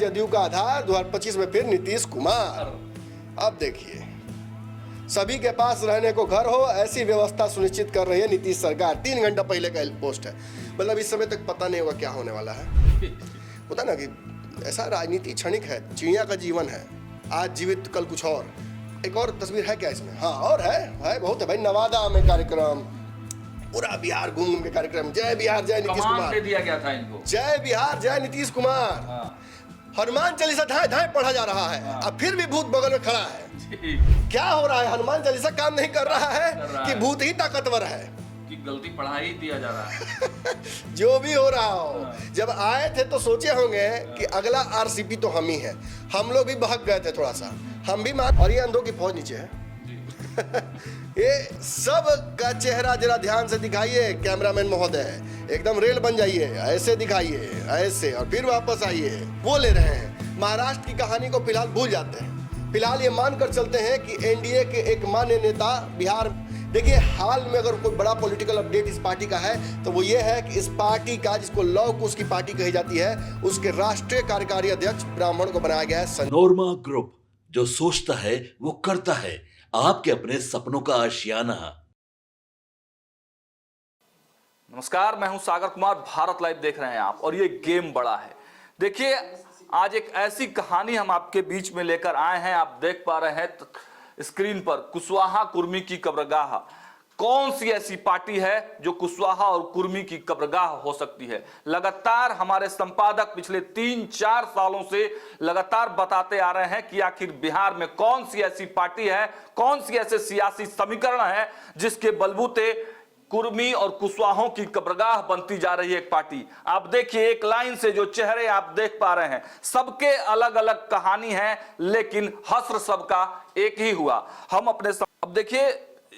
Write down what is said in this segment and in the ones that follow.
जदयू का आधार, 2025 में फिर नीतीश कुमार। अब देखिए, सभी के पास रहने को घर हो ऐसी व्यवस्था सुनिश्चित कर रही है नीतीश सरकार। 3 घंटा पहले का पोस्ट है। मतलब इस समय तक पता नहीं होगा क्या होने वाला है। होता ना कि ऐसा राजनीति क्षणिक है, चिड़िया का जीवन है, आज जीवित कल कुछ और। एक और तस्वीर है क्या इसमें? हाँ, और है बहुत है भाई। नवादा में कार्यक्रम, पूरा बिहार घूम के कार्यक्रम, जय बिहार जय नीतीश कुमार दिया गया था इनको, जय बिहार जय नीतीश कुमार। हनुमान चालीसा धाए धाए पढ़ा जा रहा है। अब फिर भी भूत बगल में खड़ा है। क्या हो रहा है? हनुमान चालीसा काम नहीं कर रहा है कि भूत ही ताकतवर है कि गलती पढ़ा ही दिया जा रहा है। जो भी हो रहा हो, जब आए थे तो सोचे होंगे कि अगला आरसीपी तो हम ही है। हम लोग भी बहक गए थे थोड़ा सा, हम भी मान। और ये अंधों की फौज नीचे है। ये सब का चेहरा जरा ध्यान से दिखाइए कैमरामैन महोदय, एकदम रेल बन जाइए, ऐसे दिखाइए, ऐसे, और फिर वापस आइए। वो ले रहे हैं। महाराष्ट्र की कहानी को फिलहाल भूल जाते हैं। फिलहाल ये मानकर चलते हैं कि एनडीए के एक मान्य नेता बिहार। देखिए, हाल में अगर कोई बड़ा पॉलिटिकल अपडेट इस पार्टी का है तो वो ये है कि इस पार्टी का, जिसको लव कुश की पार्टी कही जाती है, उसके राष्ट्रीय कार्यकारी अध्यक्ष ब्राह्मण को बनाया गया है। नोरमा ग्रुप, जो सोचता है वो करता है, आपके अपने सपनों का आशियाना। नमस्कार, मैं हूं सागर कुमार, भारत लाइव देख रहे हैं आप, और ये गेम बड़ा है। देखिए, आज एक ऐसी कहानी हम आपके बीच में लेकर आए हैं। आप देख पा रहे हैं स्क्रीन पर, कुशवाहा कुर्मी की कब्रगाह। कौन सी ऐसी पार्टी है जो कुशवाहा और कुर्मी की कब्रगाह हो सकती है? लगातार हमारे संपादक पिछले 3-4 सालों से लगातार बताते आ रहे हैं कि आखिर बिहार में कौन सी ऐसी पार्टी है, कौन सी ऐसे सियासी समीकरण है जिसके बलबूते कुर्मी और कुशवाहों की कब्रगाह बनती जा रही है एक पार्टी। आप देखिए, एक लाइन से जो चेहरे आप देख पा रहे हैं, सबके अलग अलग कहानी है, लेकिन हश्र सबका एक ही हुआ। हम अपने अब देखिए,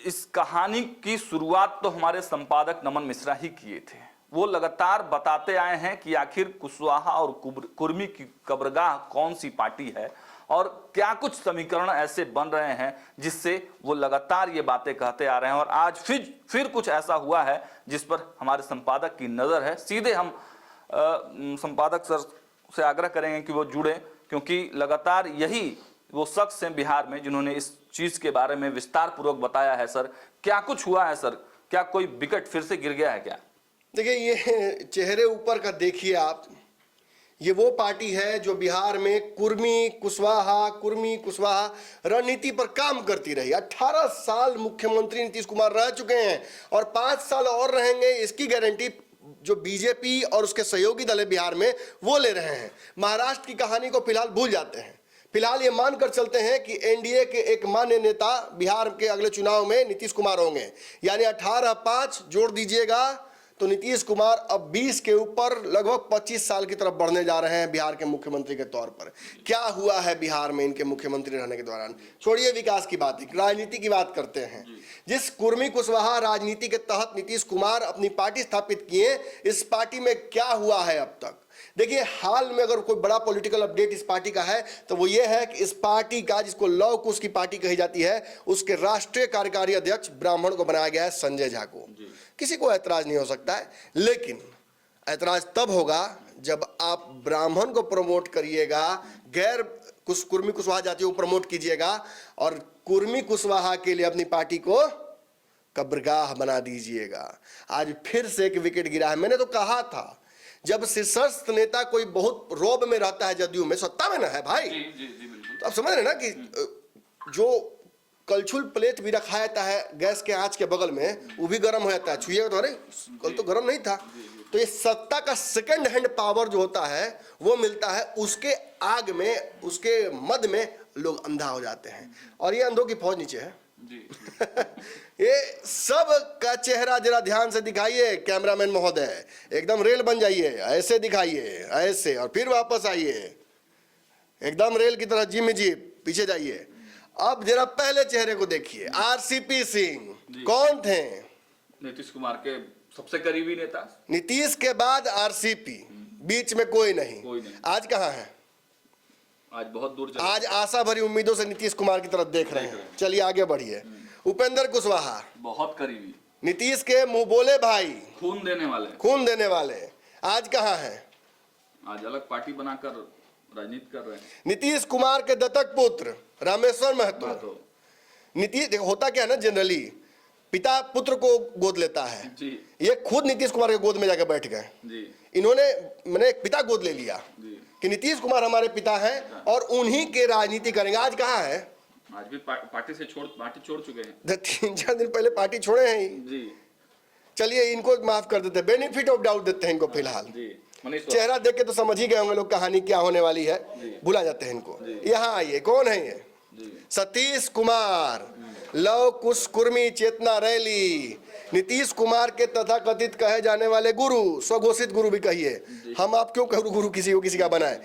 इस कहानी की शुरुआत तो हमारे संपादक नमन मिश्रा ही किए थे। वो लगातार बताते आए हैं कि आखिर कुशवाहा और कुर्मी की कब्रगाह कौन सी पार्टी है और क्या कुछ समीकरण ऐसे बन रहे हैं जिससे वो लगातार ये बातें कहते आ रहे हैं। और आज फिर कुछ ऐसा हुआ है जिस पर हमारे संपादक की नजर है। सीधे हम संपादक सर से आग्रह करेंगे कि वो जुड़े, क्योंकि लगातार यही वो शख्स हैं बिहार में जिन्होंने इस चीज के बारे में विस्तार पूर्वक बताया है। सर, क्या कुछ हुआ है? सर, क्या कोई विकेट फिर से गिर गया है क्या? देखिए, ये चेहरे ऊपर का देखिए आप, ये वो पार्टी है जो बिहार में कुर्मी कुशवाहा रणनीति पर काम करती रही। 18 साल मुख्यमंत्री नीतीश कुमार रह चुके हैं और 5 साल और रहेंगे, इसकी गारंटी जो बीजेपी और उसके सहयोगी दल है बिहार में वो ले रहे हैं। महाराष्ट्र की कहानी को फिलहाल भूल जाते हैं। फिलहाल ये मानकर चलते हैं कि एनडीए के एक मान्य नेता बिहार के अगले चुनाव में नीतीश कुमार होंगे। यानी 18-5 जोड़ दीजिएगा तो नीतीश कुमार अब 20 के ऊपर लगभग 25 साल की तरफ बढ़ने जा रहे हैं बिहार के मुख्यमंत्री के तौर पर। क्या हुआ है बिहार में इनके मुख्यमंत्री रहने के दौरान? छोड़िए विकास की बात, राजनीति की बात करते हैं। जिस कुर्मी कुशवाहा राजनीति के तहत नीतीश कुमार अपनी पार्टी स्थापित किए, इस पार्टी में क्या हुआ है अब तक? देखिए, हाल में अगर कोई बड़ा पॉलिटिकल अपडेट इस पार्टी का है तो वो ये है कि इस पार्टी का, जिसको लव कुश की पार्टी कही जाती है, उसके राष्ट्रीय कार्यकारी अध्यक्ष ब्राह्मण को बनाया गया है, संजय झा को। किसी को ऐतराज नहीं हो सकता है, लेकिन ऐतराज तब होगा जब आप ब्राह्मण को प्रमोट करिएगा, गैर कुर्मी कुशवाहा जातियों को प्रमोट कीजिएगा और कुर्मी कुशवाहा के लिए अपनी पार्टी को कब्रगाह बना दीजिएगा। आज फिर से एक विकेट गिरा है। मैंने तो कहा था, जब शीर्षस्थ नेता कोई बहुत रोब में रहता है, जदयू में सत्ता में ना है भाई, तो आप समझ रहे ना कि जो कलछुल प्लेट भी रखा जाता है गैस के आंच के बगल में, वो भी गर्म हो जाता है। छुइएगा तो अरे कल तो गर्म नहीं था। तो ये सत्ता का सेकंड हैंड पावर जो होता है वो मिलता है, उसके आग में, उसके मद में लोग अंधा हो जाते हैं। और ये अंधों की फौज नीचे है। ये सब का चेहरा जरा ध्यान से दिखाइए कैमरामैन महोदय, एकदम रेल बन जाइए, ऐसे दिखाइए, ऐसे, और फिर वापस आइए, एकदम रेल की तरह जिम पीछे जाइए। अब जरा पहले चेहरे को देखिए, आरसीपी सिंह कौन थे? नीतीश कुमार के सबसे करीबी नेता। नीतीश के बाद आरसीपी, बीच में कोई नहीं। आज कहाँ है? आज बहुत दूर। आज आशा भरी उम्मीदों से नीतीश कुमार की तरफ देख रहे हैं। चलिए आगे बढ़िए। उपेंद्र कुशवाहा बहुत करीबी, नीतीश के मुंह बोले भाई, खून देने वाले। आज कहाँ है? आज अलग पार्टी बनाकर राजनीति कर रहे हैं। नीतीश कुमार के दत्तक पुत्र रामेश्वर महतो, तो नीतीश देखो होता क्या है ना, जनरली पिता पुत्र को गोद लेता है, जी ये खुद नीतीश कुमार के गोद में जाकर बैठ गए। जी इन्होंने मैंने पिता गोद ले लिया जी। कि नीतीश कुमार हमारे पिता हैं और उन्हीं के राजनीति करेंगे। आज कहाँ है, आज भी पार्टी छोड़ चुके हैं। 3-4 दिन पहले पार्टी छोड़े हैं ही। जी चलिए इनको माफ कर देते हैं, बेनिफिट ऑफ डाउट देते हैं इनको फिलहाल। जी मनीष चेहरा देख के तो समझ ही गए होंगे लोग कहानी क्या होने वाली है, भुला जाते हैं इनको। यहाँ आइए, कौन है ये? सतीश कुमार, लव कुश कुर्मी चेतना रैली, नीतीश कुमार के तथाकथित कहे जाने वाले गुरु, स्वघोषित गुरु भी कहिए, हम आप क्यों कह गुरु किसी को किसी का बनाए।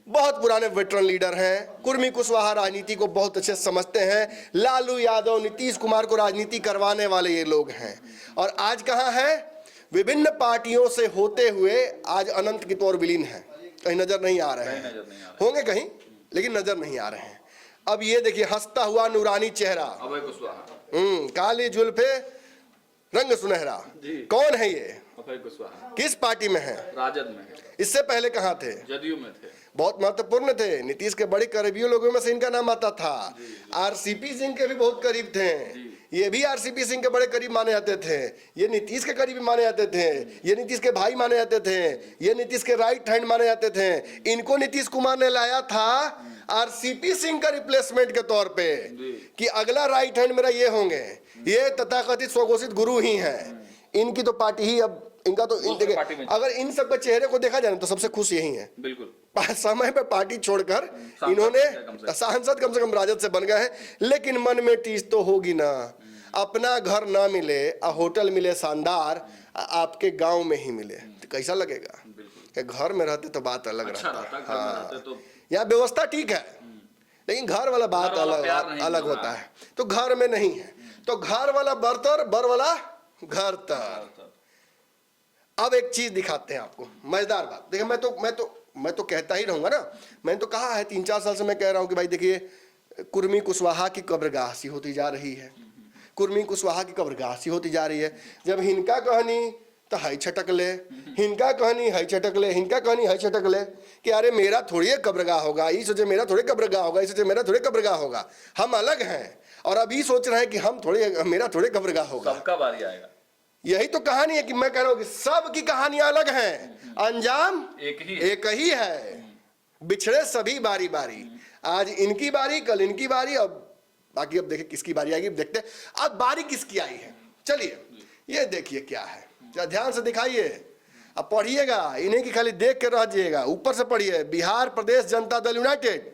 बहुत पुराने वेटरन लीडर हैं, कुर्मी कुशवाहा राजनीति को बहुत अच्छे समझते हैं। लालू यादव नीतीश कुमार को राजनीति करवाने वाले ये लोग हैं। और आज कहाँ है? विभिन्न पार्टियों से होते हुए आज अनंत की तौर विलीन है, कहीं नजर नहीं आ रहे हैं, होंगे कहीं लेकिन नजर नहीं आ रहे हैं। अब ये देखिए हंसता हुआ नूरानी चेहरा, अभय कुशवाहा, काली जुल्फे रंग सुनहरा, कौन है ये? अभय कुशवाहा किस पार्टी में है? राजद में है। इससे पहले कहाँ थे? जदयू में थे। बहुत महत्वपूर्ण थे, नीतीश के बड़े करीबियों लोगों में से इनका नाम आता था। आरसीपी सिंह के भी बहुत करीब थे, ये भी आरसीपी सिंह के बड़े करीब माने जाते थे, ये नीतीश के करीबी माने जाते थे, ये नीतीश के भाई माने जाते थे, ये नीतीश के राइट हैंड माने जाते थे। इनको नीतीश कुमार ने लाया था आरसीपी सिंह का रिप्लेसमेंट के तौर पे कि अगला राइट हैंड मेरा ये होंगे, ये तथाकथित स्वघोषित गुरु ही हैं। इनकी तो पार्टी ही अब इनका तो अगर इन सब के चेहरे को देखा जाए तो सबसे खुश यही है। बिल्कुल समय पे पार्टी छोड़कर इन्होंने सांसद कम से कम राजद से बन गए हैं, लेकिन मन में टीस तो होगी ना। अपना घर ना मिले, होटल मिले शानदार, आपके गांव में ही मिले तो कैसा लगेगा? कि घर में रहते तो बात अलग रहता। हाँ, यहाँ व्यवस्था ठीक है लेकिन घर वाला बात अलग होता है। तो घर में नहीं है तो घर वाला बर्तर, बर वाला घर तर। अब एक चीज दिखाते हैं आपको, मजेदार बात। देखिए मैं तो कहता ही रहूंगा ना, मैंने तो कहा है 3-4 साल से मैं कह रहा हूं कि भाई देखिए कुर्मी कुशवाहा की कब्रगाह सी होती जा रही है, कुर्मी कुशवाहा की कब्रगाह सी होती जा रही है। जब हिनका कहानी तो हाई छटक ले, हिनका कहानी हाई छटक ले, हिनका कहानी हाई छटक ले कि अरे मेरा थोड़ी कब्रगाह होगा, ये सोचे मेरा थोड़े कब्रगाह होगा, ये सोचे मेरा थोड़े कब्रगाह होगा, हम अलग हैं। और अभी सोच रहे हैं कि हम थोड़े, मेरा थोड़े कब्रगाह होगा, सबका बारी आएगा। यही तो कहानी है कि मैं कह रहा हूं कि सब की कहानियां अलग हैं, अंजाम एक ही है, बिछड़े सभी बारी बारी। आज इनकी बारी, कल इनकी बारी, अब बाकी अब देखिए किसकी बारी आएगी, देखते हैं अब बारी किसकी आई है। चलिए ये देखिए क्या है, ध्यान से दिखाइए, अब पढ़िएगा, इन्हीं की खाली देख के रह जाइएगा। ऊपर से पढ़िए, बिहार प्रदेश जनता दल यूनाइटेड,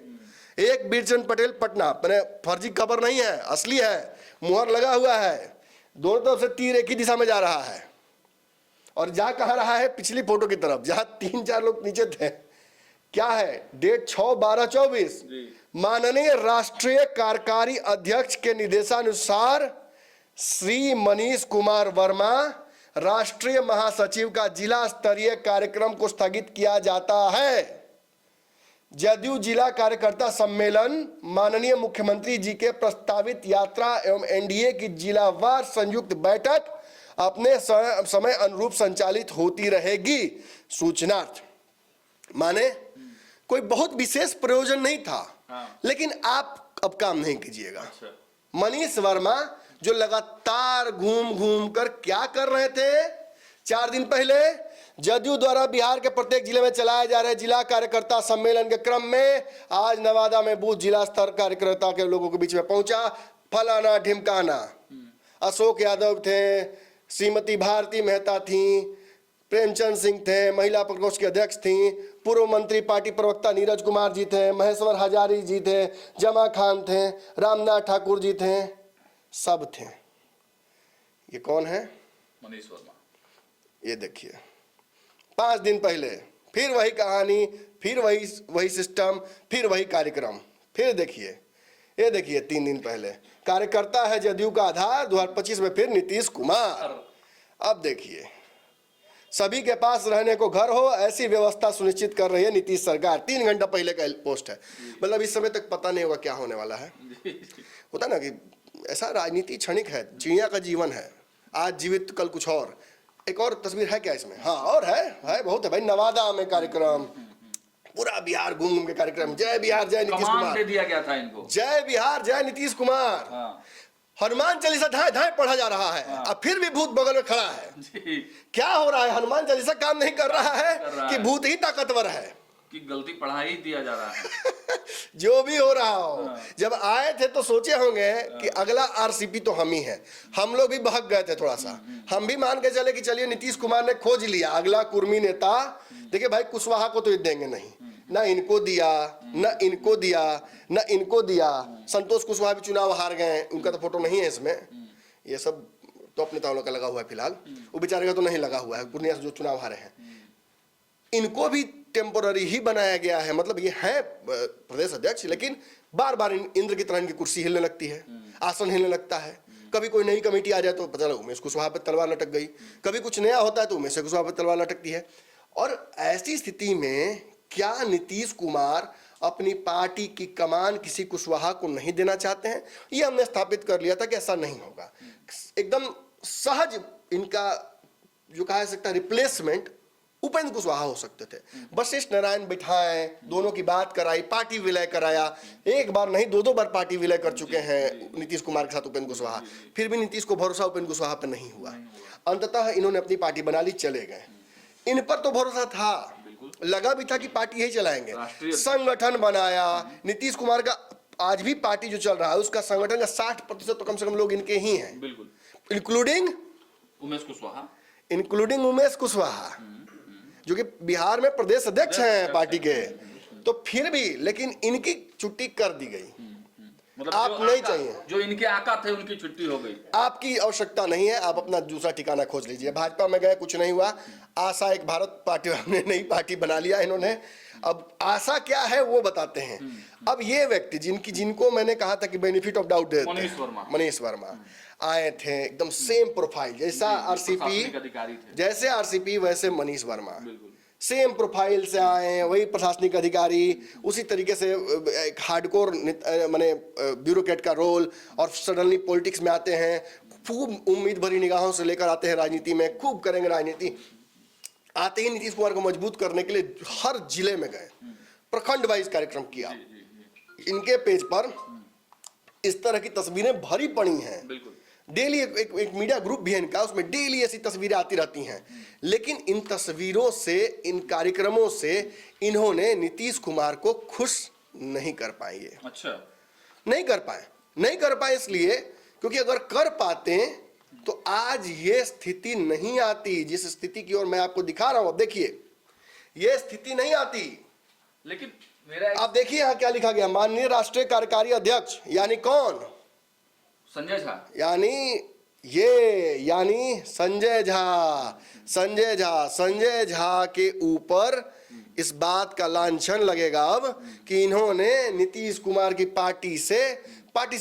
एक बीरचंद पटेल पटना, मैंने फर्जी खबर नहीं है, असली है, मुहर लगा हुआ है, दोनों तरफ से तीर एक ही दिशा में जा रहा है। और जा कहाँ रहा है? पिछली फोटो की तरफ, जहां 3-4 लोग नीचे थे। क्या है? डेट 6/12/24, माननीय राष्ट्रीय कार्यकारी अध्यक्ष के निर्देशानुसार श्री मनीष कुमार वर्मा, राष्ट्रीय महासचिव का जिला स्तरीय कार्यक्रम को स्थगित किया जाता है। जदयू जिला कार्यकर्ता सम्मेलन माननीय मुख्यमंत्री जी के प्रस्तावित यात्रा एवं एनडीए की जिलावार संयुक्त बैठक अपने समय अनुरूप संचालित होती रहेगी। सूचनार्थ, माने कोई बहुत विशेष प्रयोजन नहीं था, लेकिन आप अब काम नहीं कीजिएगा। मनीष वर्मा जो लगातार घूम घूम कर क्या कर रहे थे? 4 दिन पहले जदयू द्वारा बिहार के प्रत्येक जिले में चलाए जा रहे जिला कार्यकर्ता सम्मेलन के क्रम में आज नवादा में बूथ जिला स्तर कार्यकर्ता के लोगों के बीच में पहुंचा। फलाना ढिमकाना, अशोक यादव थे, श्रीमती भारती मेहता थी, प्रेमचंद सिंह थे, महिला प्रकोष्ठ के अध्यक्ष थी, पूर्व मंत्री पार्टी प्रवक्ता नीरज कुमार जी थे, महेश्वर हजारी जी थे, जमा खान थे, रामनाथ ठाकुर जी थे, सब थे। ये कौन है? मनीष वर्मा। ये देखिए 5 दिन पहले फिर वही कहानी, फिर वही सिस्टम, फिर वही कार्यक्रम। फिर देखिए, ये देखिए 3 दिन पहले कार्यकर्ता है जदयू का आधार, 2025 में फिर नीतीश कुमार। अब देखिए, सभी के पास रहने को घर हो ऐसी व्यवस्था सुनिश्चित कर रही है नीतीश सरकार। 3 घंटा पहले का पोस्ट है, मतलब इस समय तक पता नहीं होगा क्या होने वाला है। होता ना कि ऐसा राजनीति क्षणिक है, चिड़िया का जीवन है, आज जीवित कल कुछ और। एक और तस्वीर है क्या इसमें? हाँ, और है बहुत है भाई। नवादा में कार्यक्रम, पूरा बिहार घूम घूम के कार्यक्रम, जय बिहार जय नीतीश कमान कुमार, दे दिया गया था इनको। जय बिहार जय नीतीश कुमार। हाँ हनुमान चालीसा धाए धाए पढ़ा जा रहा है, अब फिर भी भूत बगल में खड़ा है। जी, क्या हो रहा है? हनुमान चालीसा काम नहीं कर रहा है कर रहा कि है। भूत ही ताकतवर है? कि गलती पढ़ा ही दिया जा रहा है। जो भी हो रहा हो, जब आए थे तो सोचे होंगे कि अगला आरसीपी तो हम ही हैं। हम लोग भी बहक गए थे थोड़ा सा, हम भी मान के चले कि चलिए नीतीश कुमार ने खोज लिया अगला कुर्मी नेता। देखिए भाई, कुशवाहा को तो ये देंगे नहीं, ना इनको दिया, ना इनको दिया, ना इनको दिया। संतोष कुशवाहा भी चुनाव हार गए, उनका तो फोटो नहीं है इसमें। ये सब तो अपने तालों का लगा हुआ है फिलहाल, वो बेचारे का तो नहीं लगा हुआ है, पूर्णिया से जो चुनाव हारे हैं। इनको भी टेम्पोररी ही बनाया गया है, मतलब ये है प्रदेश अध्यक्ष, लेकिन बार बार इंद्र की तरह इनकी कुर्सी हिलने लगती है, आसन हिलने लगता है। कभी कोई नई कमेटी आ जाए तो पता लगा उमेश कुशवाहा पे तलवार लटक गई, कभी कुछ नया होता है तो उमेश कुशवाहा पे तलवार लटकती है। और ऐसी स्थिति में क्या नीतीश कुमार अपनी पार्टी की कमान किसी कुशवाहा को नहीं देना चाहते हैं? ये हमने स्थापित कर लिया था कि ऐसा नहीं होगा। एकदम सहज इनका जो कहा जा सकता है रिप्लेसमेंट उपेंद्र कुशवाहा हो सकते थे। वशिष्ठ नारायण बिठाए, दोनों की बात कराई, पार्टी विलय कराया, एक बार नहीं दो बार पार्टी विलय कर चुके हैं नीतीश कुमार के साथ उपेंद्र कुशवाहा, फिर भी नीतीश को भरोसा उपेंद्र कुशवाहा पर नहीं हुआ। अंततः इन्होंने अपनी पार्टी बना ली, चले गए। इन पर तो भरोसा था, लगा भी था कि पार्टी यही चलाएंगे। संगठन बनाया नीतीश कुमार का, आज भी पार्टी जो चल रहा है उसका संगठन का 60% तो कम से कम लोग इनके ही हैं, बिल्कुल, इंक्लूडिंग उमेश कुशवाहा जो कि बिहार में प्रदेश अध्यक्ष हैं पार्टी के। तो फिर भी लेकिन इनकी छुट्टी कर दी गई। मतलब आप जो नहीं आका, चाहिए, जो इनके आका थे उनकी छुट्टी हो गई। आपकी आवश्यकता नहीं है, आप अपना दूसरा ठिकाना खोज लीजिए। भाजपा में गए, कुछ नहीं हुआ। आशा एक भारत पार्टी ने नई पार्टी बना लिया इन्होंने। अब आशा क्या है वो बताते हैं। अब ये व्यक्ति जिनको मैंने कहा था कि बेनिफिट ऑफ डाउट देते हैं, मनीष वर्मा आए थे, एकदम सेम प्रोफाइल जैसा आरसीपी, जैसे आरसीपी वैसे मनीष वर्मा, सेम प्रोफाइल से आए, वही प्रशासनिक अधिकारी, उसी तरीके से एक हार्डकोर माने ब्यूरोक्रेट का रोल, और सडनली पॉलिटिक्स में आते हैं। खूब उम्मीद भरी निगाहों से लेकर आते हैं राजनीति में, खूब करेंगे राजनीति। आते ही नीतीश कुमार को मजबूत करने के लिए हर जिले में गए, प्रखंड वाइज कार्यक्रम किया। इनके पेज पर इस तरह की तस्वीरें भरी पड़ी हैं। डेली एक मीडिया ग्रुप भी है इनका, उसमें डेली ऐसी तस्वीरें आती रहती हैं। लेकिन इन तस्वीरों से, इन कार्यक्रमों से इन्होंने नीतीश कुमार को खुश नहीं कर पाए। अच्छा, नहीं कर पाए इसलिए क्योंकि अगर कर पाते तो आज ये स्थिति नहीं आती, जिस स्थिति की ओर मैं आपको दिखा रहा हूं। अब देखिए, ये स्थिति नहीं आती। लेकिन मेरा आप देखिए यहाँ क्या लिखा गया, माननीय राष्ट्रीय कार्यकारी अध्यक्ष, यानी कौन? संजय झा, यानी संजय झा के ऊपर इस बात का लांछन लगेगा अब कि इन्होंने नीतीश कुमार की पार्टी से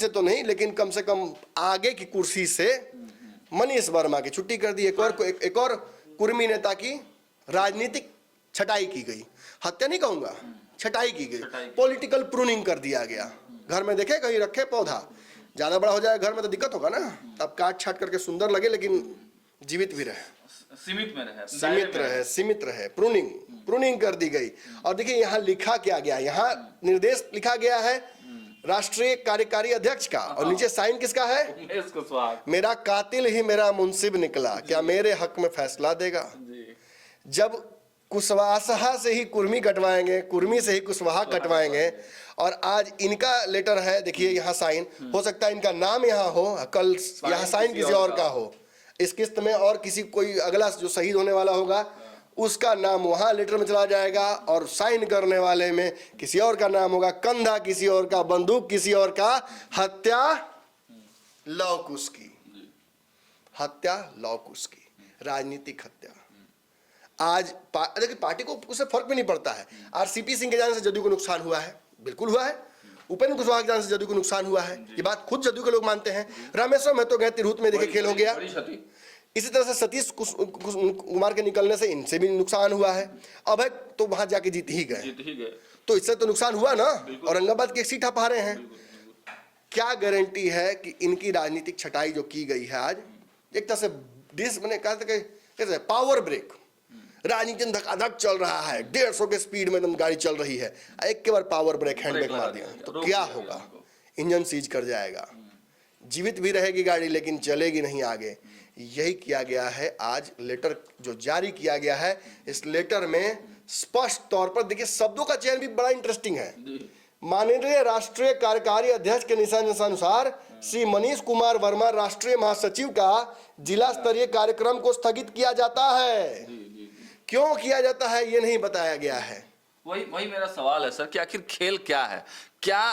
तो नहीं, लेकिन कम से कम आगे की कुर्सी से मनीष वर्मा की छुट्टी कर दी। एक और कुर्मी नेता की राजनीतिक छटाई की गई, हत्या नहीं कहूंगा, छटाई की गई, पॉलिटिकल प्रूनिंग कर दिया गया। घर में देखे कहीं रखे पौधा, ज्यादा बड़ा हो जाए घर में तो दिक्कत होगा ना, तब काट छाट करके सुंदर लगे लेकिन जीवित भी रहे, सीमित रहे। प्रूनिंग कर दी गई। और देखिए यहाँ लिखा क्या गया, यहाँ निर्देश लिखा गया है राष्ट्रीय कार्यकारी अध्यक्ष का, और नीचे साइन किसका है? मेरा कातिल ही मेरा मुंसिब निकला, क्या मेरे हक में फैसला देगा? जब कुशवाहा से ही कुर्मी कटवाएंगे, कुर्मी से ही कुशवाहा कटवाएंगे, और आज इनका लेटर है, देखिए यहाँ साइन, हो सकता है इनका नाम यहाँ हो, कल यहाँ साइन किसी और का हो, इस किस्त में और किसी कोई अगला जो शहीद होने वाला होगा उसका नाम वहां लेटर में चला जाएगा, और साइन करने वाले में किसी और का नाम होगा, कंधा किसी और का, बंदूक किसी और का, हत्या लौकुश की, राजनीतिक हत्या। आज देखिए पार्टी को उससे फर्क भी नहीं पड़ता है। आरसीपी सिंह के जाने से जदयू को नुकसान हुआ है, बिल्कुल हुआ है। उपेंद्र कुशवाहा के जाने से जदयू को नुकसान हुआ है, ये बात खुद जदयू के लोग मानते हैं। रामेश्वर महतो गए तिरहुत में, देखिए खेल हो गया। इसी तरह से सतीश कुमार के निकलने से इनसे भी नुकसान हुआ है। अब है तो वहां जाके जीत ही गए, तो इससे तो नुकसान हुआ ना। औरंगाबाद की एक सीट आप हारे हैं। क्या गारंटी है कि इनकी राजनीतिक छटाई जो की गई है आज, एक तरह से पावर ब्रेक, राजनीति में धकाधक चल रहा है, 150 के स्पीड में एकदम गाड़ी चल रही है, एक के बार पावर ब्रेक हैंड ब्रेक मार दिया तो क्या होगा? इंजन सीज कर जाएगा, जीवित भी रहेगी गाड़ी लेकिन चलेगी नहीं आगे। यही किया गया है। आज लेटर जो जारी किया गया है, इस लेटर में स्पष्ट तौर पर देखिए, शब्दों का चयन भी बड़ा इंटरेस्टिंग है। माननीय राष्ट्रीय कार्यकारी अध्यक्ष के निर्देशानुसार श्री मनीष कुमार वर्मा राष्ट्रीय महासचिव का जिला स्तरीय कार्यक्रम को स्थगित किया जाता है। क्यों किया जाता है ये नहीं बताया गया है। वही मेरा सवाल है सर कि आखिर खेल क्या है? क्या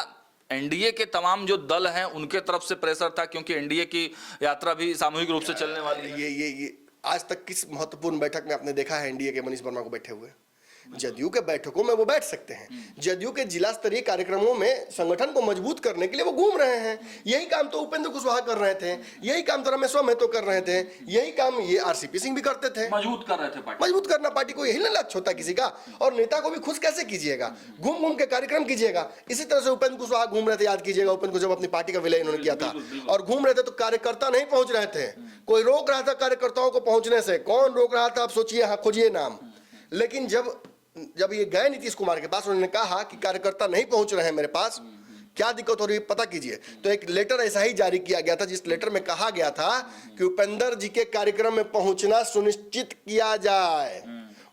एनडीए के तमाम जो दल हैं उनके तरफ से प्रेशर था, क्योंकि एनडीए की यात्रा भी सामूहिक रूप से चलने वाली है? ये आज तक किस महत्वपूर्ण बैठक में आपने देखा है एनडीए के मनीष वर्मा को बैठे हुए? जदयू के बैठकों में वो बैठ सकते हैं, जदयू के जिला स्तरीय कार्यक्रमों में संगठन को मजबूत करने के लिए वो घूम रहे हैं। यही काम तो उपेंद्र कुशवाहा कर रहे थे, यही काम तो रमेश महतो कर रहे थे, यही काम ये आरसीपी सिंह भी करते थे। मजबूत कर रहे थे पार्टी, मजबूत करना पार्टी को, यही ना लक्ष्य होता किसी का। और नेता को भी खुश कैसे कीजिएगा? घूम घूम के कार्यक्रम कीजिएगा। इसी तरह से उपेंद्र कुशवाहा घूम रहे थे, याद कीजिएगा उपेंद्र को जब अपनी पार्टी का विलय इन्होंने किया था और घूम रहे थे तो कार्यकर्ता नहीं पहुंच रहे थे, कोई रोक रहा था कार्यकर्ताओं को पहुंचने से। कौन रोक रहा था आप सोचिए, हाँ खोजिए नाम। लेकिन जब ये गए नीतीश कुमार के पास, उन्होंने कहा कि कार्यकर्ता नहीं पहुंच रहे हैं मेरे पास, क्या दिक्कत हो रही है पता कीजिए। तो एक लेटर ऐसा ही जारी किया गया था, जिस लेटर में कहा गया था कि उपेंद्र जी के कार्यक्रम में पहुंचना सुनिश्चित किया जाए।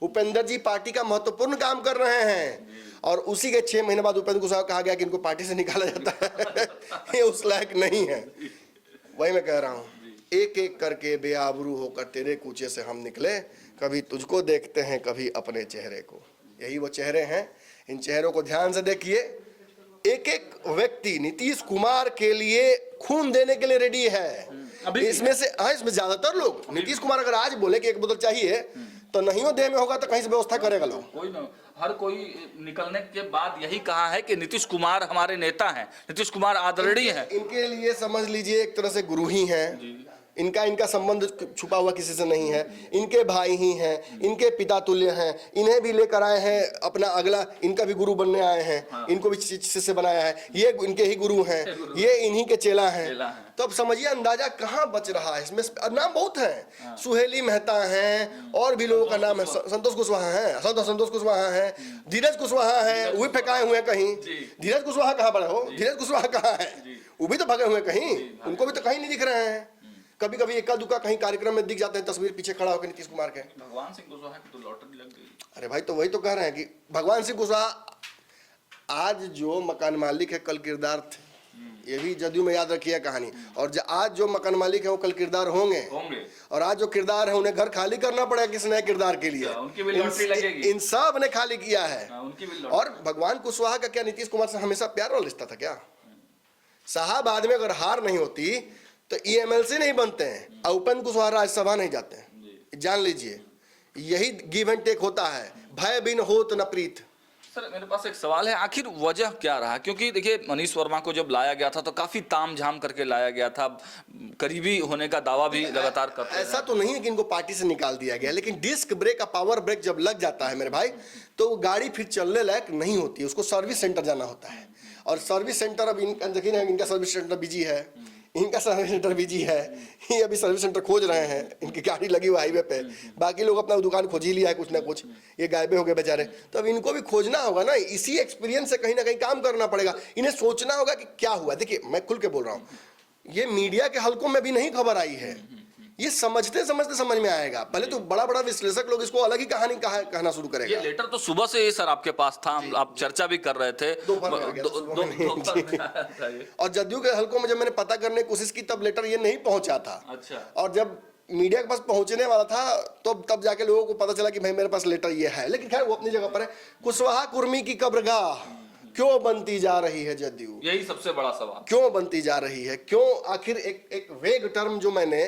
उपेंद्र जी पार्टी का महत्वपूर्ण काम कर रहे हैं और उसी के 6 महीने बाद उपेंद्र कुशवाहा कहा गया कि इनको पार्टी से निकाला जाता है। ये उस लायक नहीं है। वही मैं कह रहा हूँ, एक एक करके बेआबरू होकर तेरे कूचे से हम निकले, कभी तुझको देखते हैं कभी अपने चेहरे को। यही वो चेहरे हैं। इन चेहरों को ध्यान से देखिए। एक एक व्यक्ति नीतीश कुमार के लिए खून देने के लिए रेडी है। इसमें से इसमें ज्यादातर लोग, नीतीश कुमार अगर आज बोले कि 1 बोतल चाहिए तो नहीं हो देह में होगा तो कहीं से व्यवस्था करेगा लोग। कोई ना, हर कोई निकलने के बाद यही कहा है कि नीतीश कुमार हमारे नेता हैं, नीतीश कुमार आदरणीय हैं। इनके लिए समझ लीजिए एक तरह से गुरु ही हैं। इनका संबंध छुपा हुआ किसी से नहीं है। इनके भाई ही हैं, इनके पिता तुल्य हैं। इन्हें भी लेकर आए हैं अपना अगला, इनका भी गुरु बनने आए हैं। इनको भी शिष्य बनाया है, ये इनके ही गुरु हैं, ये इन्हीं के चेला हैं। तो अब समझिए अंदाजा कहाँ बच रहा है। इसमें नाम बहुत हैं, सुहेली मेहता हैं और भी लोगों का नाम है, संतोष कुशवाहा है, संतोष कुशवाहा है, धीरज कुशवाहा है, वो भी फेंकाए हुए कहीं। धीरज कुशवाहा कहाँ बड़े हो? धीरज कुशवाहा कहाँ है? वो भी तो भगे हुए कहीं, उनको भी तो कहीं नहीं दिख रहे हैं। कभी कभी एका दुका कहीं कार्यक्रम में दिख जाते हैं, तस्वीर पीछे खड़ा होकर नीतीश कुमार के। भगवान सिंह कुशवाहा की तो लॉटरी लग गई। अरे भाई, तो वही तो कह रहे हैं कि भगवान सिंह कुशवाहा आज जो मकान मालिक है कल किरदार थे। ये भी जदयू में याद रखिए कहानी। और आज जो मकान मालिक है वो कल किरदार होंगे। और आज जो किरदार है उन्हें घर खाली करना पड़ेगा किस नए किरदार के लिए। उनकी भी लॉटरी लगेगी। इन सब ने खाली किया है। उनकी भी। और भगवान कुशवाहा का क्या नीतीश कुमार से हमेशा प्यार वाला रिश्ता था क्या? साहब, बाद में अगर हार नहीं होती तो एमएलसी नहीं बनते हैं और उपेंद्र कुशवाहा राज्यसभा नहीं जाते हैं। जान लीजिए, यही गिव एंड टेक होता है। भय बिन होत न प्रीत। सर, मेरे पास एक सवाल है, आखिर वजह क्या रहा? क्योंकि देखिए, मनीष वर्मा को जब लाया गया था तो काफी तामझाम करके लाया गया था, करीबी होने का दावा भी लगातार करते हैं। ऐसा तो नहीं है कि इनको पार्टी से निकाल दिया गया, लेकिन डिस्क ब्रेक का पावर ब्रेक जब लग जाता है मेरे भाई, तो गाड़ी फिर चलने लायक नहीं होती है। उसको सर्विस सेंटर जाना होता है। और सर्विस सेंटर अब देखिए ना, इनका सर्विस सेंटर बिजी है, इनका सर्विस सेंटर बिजी है। ये अभी सर्विस सेंटर खोज रहे हैं, इनकी गाड़ी लगी हुई हाईवे पे। बाकी लोग अपना दुकान खोज ही लिया है कुछ ना कुछ, ये गायबे हो गए बेचारे। तो अब इनको भी खोजना होगा ना, इसी एक्सपीरियंस से कहीं ना कहीं काम करना पड़ेगा। इन्हें सोचना होगा कि क्या हुआ। देखिए, मैं खुल के बोल रहा हूँ, ये मीडिया के हलकों में भी नहीं खबर आई है। ये समझते समझते समझ में आएगा। पहले तो बड़ा बड़ा विश्लेषक लोग इसको अलग ही कहानी कहना शुरू करेगा। ये लेटर तो सुबह से सर आपके पास था, आप चर्चा भी कर रहे थे। और जदयू के हलकों में जब मैंने पता करने की कोशिश की तब लेटर ये नहीं पहुंचा था। अच्छा। और जब मीडिया के पास पहुंचने वाला था तो तब जाके लोगों को पता चला कि भाई मेरे पास लेटर ये है। लेकिन खैर वो अपनी जगह पर है। कुशवाहा कुर्मी की कब्रगाह क्यों बनती जा रही है जदयू? यही सबसे बड़ा सवाल, क्यों बनती जा रही है? क्यों? आखिर एक वेग टर्म जो मैंने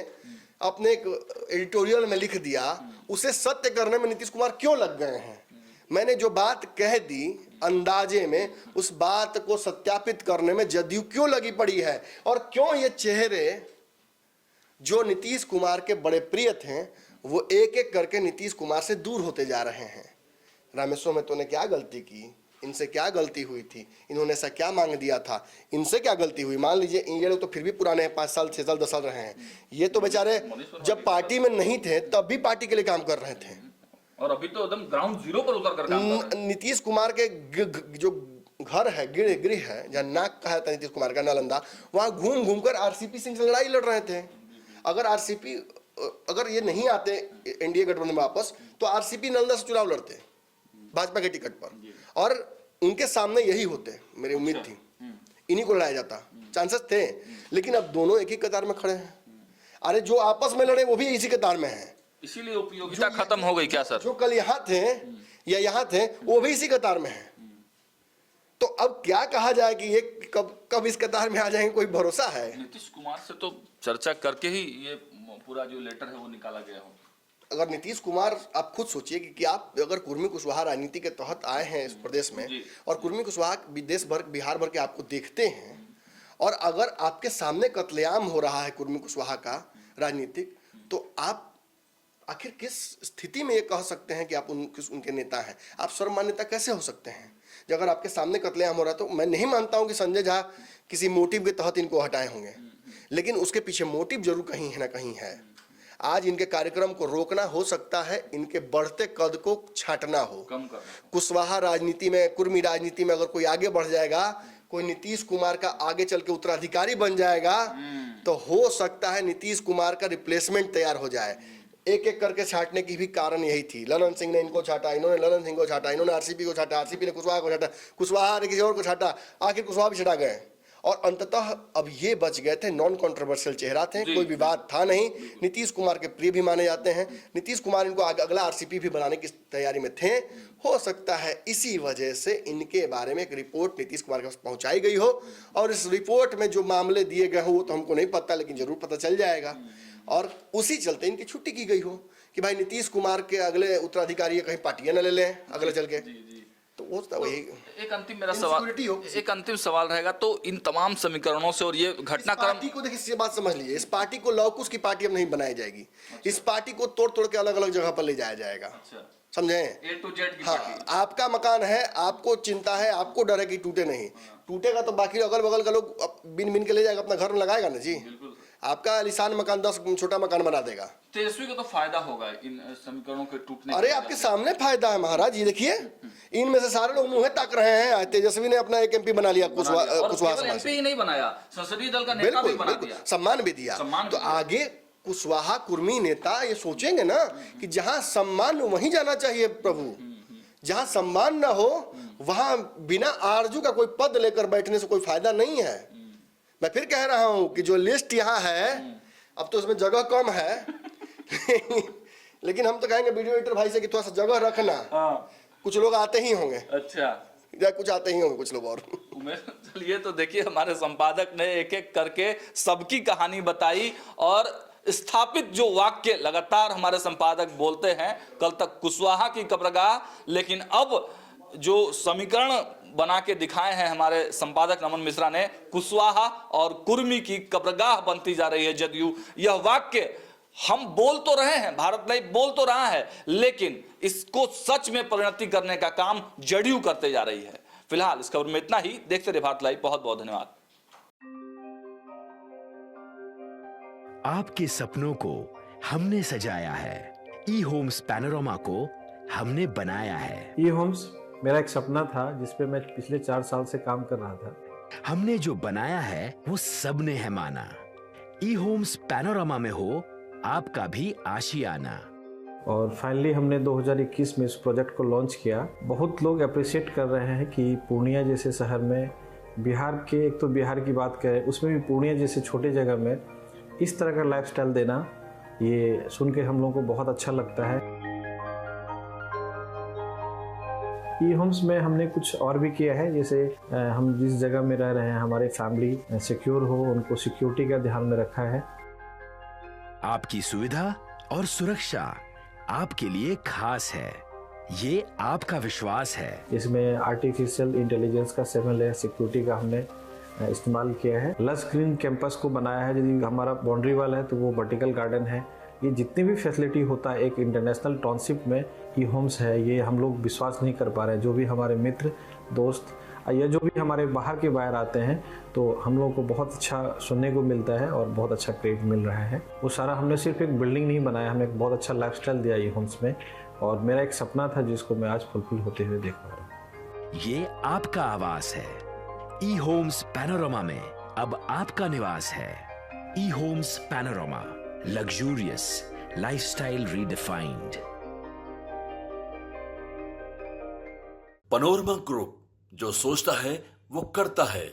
अपने एक एडिटोरियल में लिख दिया, उसे सत्य करने में नीतीश कुमार क्यों लग गए हैं? मैंने जो बात कह दी अंदाजे में, उस बात को सत्यापित करने में जदयू क्यों लगी पड़ी है? और क्यों ये चेहरे जो नीतीश कुमार के बड़े प्रिय थे वो एक एक करके नीतीश कुमार से दूर होते जा रहे हैं? रामेश्वर महतो ने क्या गलती की? इनसे क्या गलती हुई थी? इन्होंने ऐसा क्या मांग दिया था? इनसे क्या गलती हुई? मान लीजिए ये लोग तो फिर भी पुराने हैं, 5 साल 6 साल 10 साल रहे हैं। ये तो बेचारे जब पार्टी में नहीं थे तब भी पार्टी के लिए काम कर रहे थे। और अभी तो एकदम ग्राउंड जीरो पर उतर कर काम कर रहे हैं। नीतीश कुमार के जो घर है, गृह है, जहाँ नाक कहा था नीतीश कुमार का, नालंदा, वहाँ घूम घूम कर आरसीपी सिंह से लड़ाई लड़ रहे थे। अगर ये नहीं आते एनडीए गठबंधन में वापस, तो आरसीपी नालंदा से चुनाव लड़ते भाजपा के टिकट पर, और उनके सामने यही होते, मेरी उम्मीद थी, इन्हीं को लड़ाया जाता, चांसेस थे। लेकिन अब दोनों एक ही कतार में खड़े हैं। अरे जो आपस में लड़े वो भी इसी कतार में हैं, इसीलिए उपयोगिता खत्म हो गई क्या सर? जो कल यहाँ थे या यहाँ थे वो भी इसी कतार में हैं। तो अब क्या कहा जाए कि ये कब इस कतार में आ जाएंगे, कोई भरोसा है? नीतीश कुमार से तो चर्चा करके ही ये पूरा जो लेटर है वो निकाला गया हो। अगर नीतीश कुमार, आप खुद सोचिए कि आप अगर कुर्मी कुशवाहा राजनीति के तहत आए हैं इस प्रदेश में, और कुर्मी कुशवाहा विदेश भर, बिहार भर के आपको देखते हैं, और अगर आपके सामने कत्लेआम हो रहा है कुर्मी कुशवाहा का राजनीतिक, तो आप आखिर किस स्थिति में ये कह सकते हैं कि आप उनके नेता हैं? आप सर्वमान्यता कैसे हो सकते हैं जब अगर आपके सामने कत्लेआम हो रहा है? तो मैं नहीं मानता हूं कि संजय झा किसी मोटिव के तहत इनको हटाए होंगे, लेकिन उसके पीछे मोटिव जरूर कहीं है ना कहीं है। आज इनके कार्यक्रम को रोकना हो सकता है, इनके बढ़ते कद को छांटना हो, कम करना। कुशवाहा राजनीति में, कुर्मी राजनीति में अगर कोई आगे बढ़ जाएगा, कोई नीतीश कुमार का आगे चल के उत्तराधिकारी बन जाएगा, तो हो सकता है नीतीश कुमार का रिप्लेसमेंट तैयार हो जाए। एक एक करके छांटने की भी कारण यही थी। ललन सिंह ने इनको छाटा, इन्होंने ललन सिंह को छाटा, इन्होंने आरसीपी को छाटा, आरसीपी ने कुशवाहा को छाटा, कुशवाहा ने किसी और को छाटा, आखिर कुशवाहा भी छटा गए, और अंततः अब ये बच गए थे। नॉन कंट्रोवर्शियल चेहरा थे, कोई विवाद था नहीं, नीतीश कुमार के प्रिय भी माने जाते हैं। नीतीश कुमार इनको अगला आरसीपी भी बनाने की तैयारी में थे। हो सकता है इसी वजह से इनके बारे में एक रिपोर्ट नीतीश कुमार के पास पहुंचाई गई हो, और इस रिपोर्ट में जो मामले दिए गए हो वो तो हमको नहीं पता, लेकिन जरूर पता चल जाएगा, और उसी चलते इनकी छुट्टी की गई हो कि भाई नीतीश कुमार के अगले उत्तराधिकारी कहीं पार्टियां न ले लें अगले चल के। तो वो तो वही एक अंतिम मेरा सवाल, एक अंतिम सवाल रहेगा, तो इन तमाम समीकरणों से और ये घटनाक्रम, पार्टी को देखिए, बात समझ लीजिए, इस पार्टी को लौकुश की पार्टी अब नहीं बनाई जाएगी। इस पार्टी को तोड़ तोड़ के अलग अलग जगह पर ले जाया जाएगा, समझे? A to Z की हाँ, पार्टी। आपका मकान है, आपको चिंता है, आपको डर है कि टूटे नहीं, टूटेगा तो बाकी अगल बगल का लोग बिन बिन के ले जाएगा, अपना घर में लगाएगा ना जी। आपका आलिशान मकान 10 छोटा मकान बना देगा। तेजस्वी को तो फायदा होगा इन समीकरणों के टूटने। अरे आपके सामने फायदा है महाराज, ये देखिए, इनमें से सारे लोग मुंह ताक रहे हैं। तेजस्वी ने अपना एक एमपी बना लिया, कुशवाहा समाज एमपी ही नहीं बनाया, संसदीय दल का नेता भी बना दिया, सम्मान भी दिया। तो आगे कुशवाहा कुर्मी नेता ये सोचेंगे ना कि जहां सम्मान वहीं जाना चाहिए प्रभु, जहां सम्मान ना हो वहां बिना आरजू का कोई पद लेकर बैठने से कोई फायदा नहीं है। मैं फिर कह रहा हूं कि जो लिस्ट यहाँ है, अब तो उसमें जगह कम है लेकिन हम तो कहेंगे वीडियो एडिटर भाई से कि थोड़ा सा जगह रखना। कुछ लोग आते ही होंगे, अच्छा, या कुछ आते ही होंगे कुछ लोग और। चलिए, तो देखिए हमारे संपादक ने एक एक करके सबकी कहानी बताई, और स्थापित जो वाक्य लगातार हमारे संपादक बोलते हैं, कल तक कुशवाहा की कब्रगाह, लेकिन अब जो समीकरण बना के दिखाए हैं हमारे संपादक नमन मिश्रा ने, कुशवाहा और कुर्मी की कब्रगाह बनती जा रही है जदयू। यह वाक्य हम बोल तो रहे हैं, भारत लाइव बोल तो रहा है, लेकिन इसको सच में परिणति करने का काम जदयू करते जा रही है। फिलहाल इस खबर में इतना ही। देखते रहे भारत लाइव। बहुत बहुत धन्यवाद। आपके सपनों को हमने सजाया है, ई होम्स पैनोरामा को हमने बनाया है। ई होम्स मेरा एक सपना था जिस पे मैं पिछले 4 साल से काम कर रहा था। हमने जो बनाया है वो सबने है माना। ई होम्स पैनोरामा में हो आपका भी आशियाना। और फाइनली हमने 2021 में इस प्रोजेक्ट को लॉन्च किया। बहुत लोग अप्रिशिएट कर रहे हैं कि पूर्णिया जैसे शहर में, बिहार के, एक तो बिहार की बात करें उसमें भी पूर्णिया जैसे छोटे जगह में इस तरह का लाइफस्टाइल देना, ये सुन के हम लोगों को बहुत अच्छा लगता है। ई होम्स में हमने कुछ और भी किया है, जैसे हम जिस जगह में रह रहे हैं हमारे फैमिली सिक्योर हो, उनको सिक्योरिटी का ध्यान में रखा है। आपकी सुविधा और सुरक्षा आपके लिए खास है, ये आपका विश्वास है। इसमें आर्टिफिशियल इंटेलिजेंस का 7 लेयर सिक्योरिटी का हमने इस्तेमाल किया है। लस ग्रीन कैंपस को बनाया है। यदि हमारा बाउंड्री वाल है तो वो वर्टिकल गार्डन है। ये जितनी भी फैसिलिटी होता है एक इंटरनेशनल टाउनशिप में ई होम्स है, ये हम लोग विश्वास नहीं कर पा रहे हैं। जो भी हमारे मित्र दोस्त या जो भी हमारे बाहर के बाहर आते हैं, तो हम लोगों को बहुत अच्छा सुनने को मिलता है और बहुत अच्छा क्रेडिट मिल रहा है। वो सारा हमने सिर्फ एक बिल्डिंग नहीं बनाया, हमें एक बहुत अच्छा लाइफस्टाइल दिया ई होम्स में। और मेरा एक सपना था जिसको मैं आज फुलफिल होते हुए देख पा रहा हूँ। ये आपका आवास है। ई होम्स पैनोरामा में अब आपका निवास है। E homes Panorama, luxurious lifestyle redefined. Panorama group, जो सोचता है वो करता है।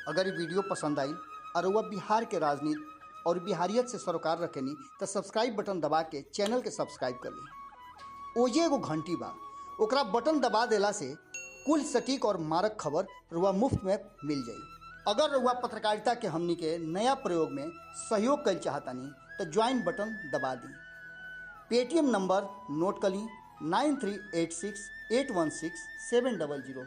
अगर ये वीडियो पसंद आई और वह बिहार के राजनीति और बिहारियत से सरोकार रखेनी तो सब्सक्राइब बटन दबा के चैनल के सब्सक्राइब कर ली। ओजे एगो घंटी बा, ओकरा बटन दबा देला से कुल सटीक और मारक खबर रुआ मुफ्त में मिल जाई। अगर रुआ पत्रकारिता के हमनी के नया प्रयोग में सहयोग कर चाहतानी तो ज्वाइन बटन दबा दी। पेटीएम नंबर नोट कर ली 9386 816 700।